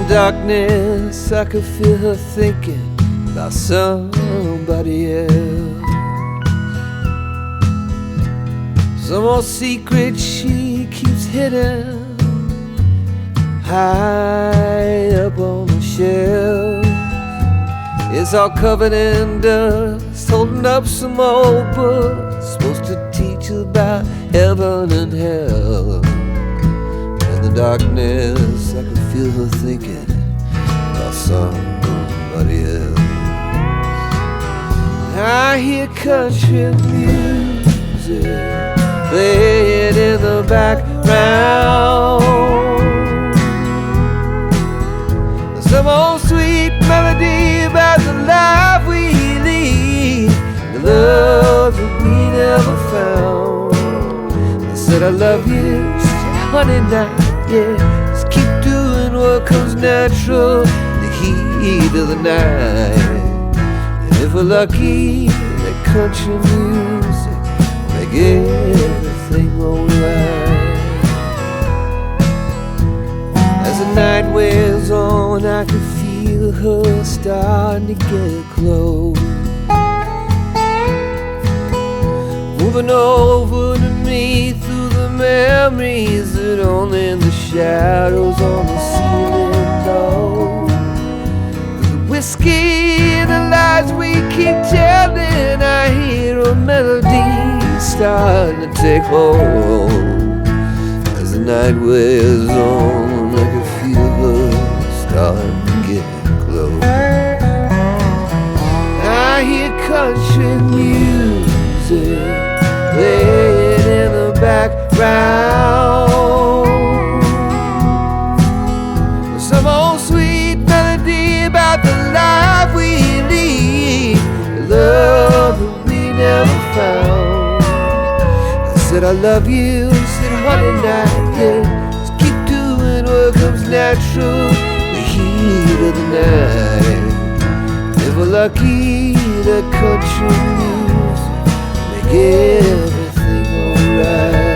darkness, I could feel her thinking about somebody else. Some old secret she keeps hidden high up on the shelf. It's all covered in dust, holding up some old books supposed to teach about heaven and hell. In the darkness, I could feel her thinking about somebody else. I hear country music playing in the background. Some old sweet melody about the life we lead, the love that we never found. I said I love you, she said honey now, yeah, just keep doing what comes natural in the heat of the night. And if we're lucky, that country music will make everything alright. As the night wears on, I can feel her starting to get close, moving over to me through the memories that only the shadows on the ceiling know. The whiskey and the lies we keep telling, I hear a melody starting to take hold. As the night wears on, I can feel her starting to get close. I hear country music playing in the background. Some old sweet melody about the life we lead, the love that we never found. I said I love you, said honey now, yeah, just keep doing what comes natural in the heat of the night. If we're lucky, the country music make everything alright.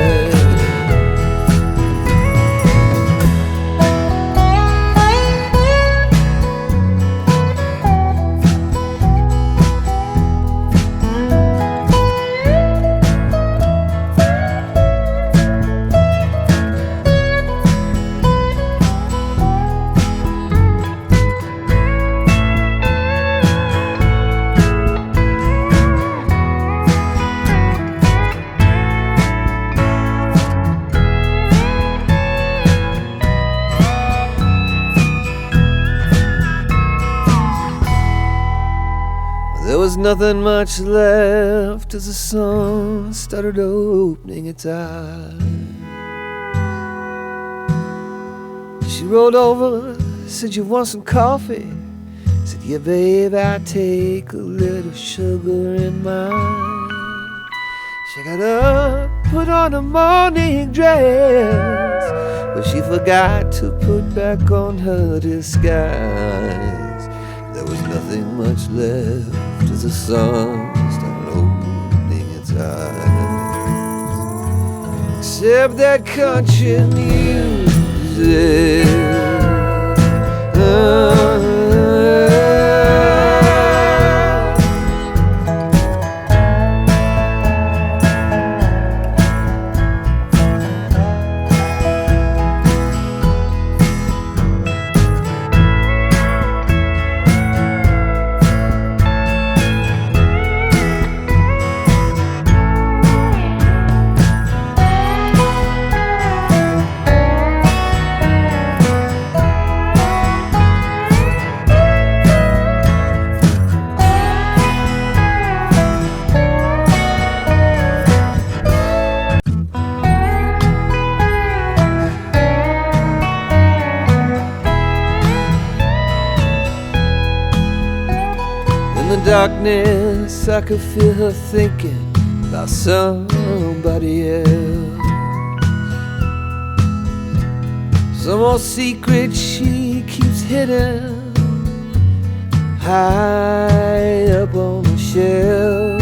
There was nothing much left as the sun started opening its eyes. She rolled over, said, "You want some coffee?" Said, "Yeah, babe, I take a little sugar in mine." She got up, put on a morning dress, but she forgot to put back on her disguise. There was nothing much left as the sun started opening its eyes, except that country music. In the darkness, I could feel her thinking about somebody else. Some old secret she keeps hidden high up on the shelf.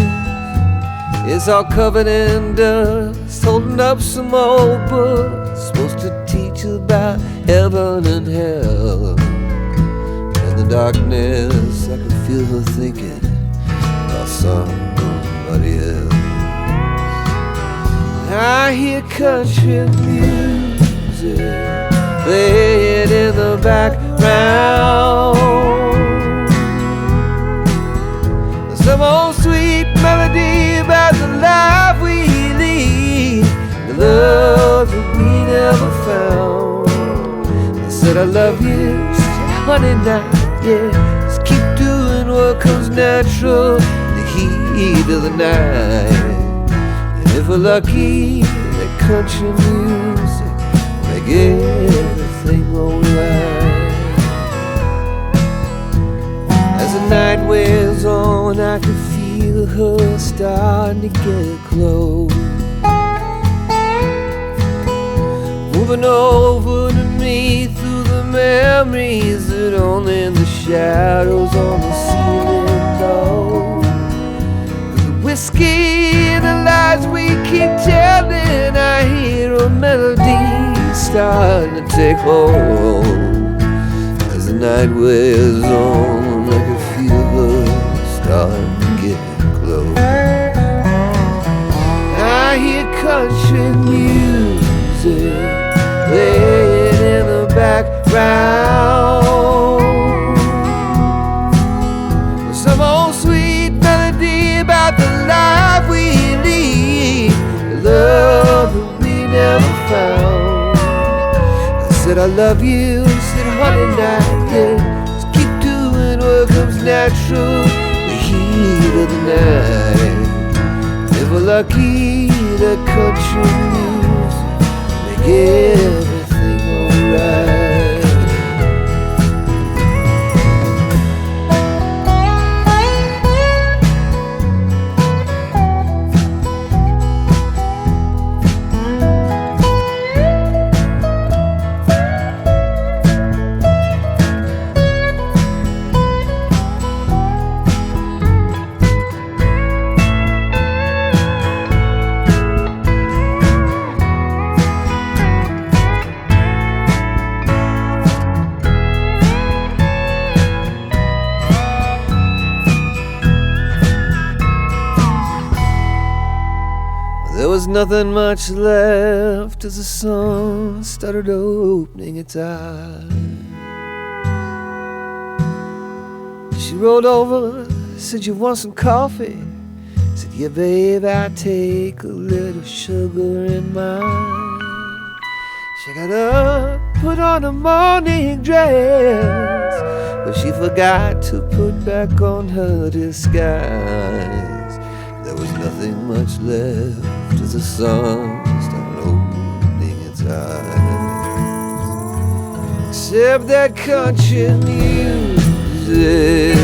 It's all covered in dust, holding up some old books supposed to teach about heaven and hell. darkness, I could feel her thinking about somebody else. I hear country music playing in the background, some old sweet melody about the life we lead, the love that we never found. I said I love you, honey, now, yeah. Just keep doing what comes natural in the heat of the night. And if we're lucky, that country music make everything alright. As the night wears on, I can feel her starting to get close, moving over to me through the memories that only the shadows on the ceiling know. The whiskey and the lies we keep telling, I hear a melody starting to take hold. As the night wears on, I can feel her starting to get close. I hear country music playing in the background, some old sweet melody about the life we lead, the love that we never found. I said I love you, said honey, now, yeah. Just keep doing what comes natural in the heat of the night. If we're lucky, the country music make everything alright. There was nothing much left as the sun started opening its eyes. She rolled over, said, "You want some coffee?" Said, "Yeah, babe, I take a little sugar in mine." She got up, put on a morning dress, but she forgot to put back on her disguise. There was nothing much left as the sun started opening its eyes, except that country music.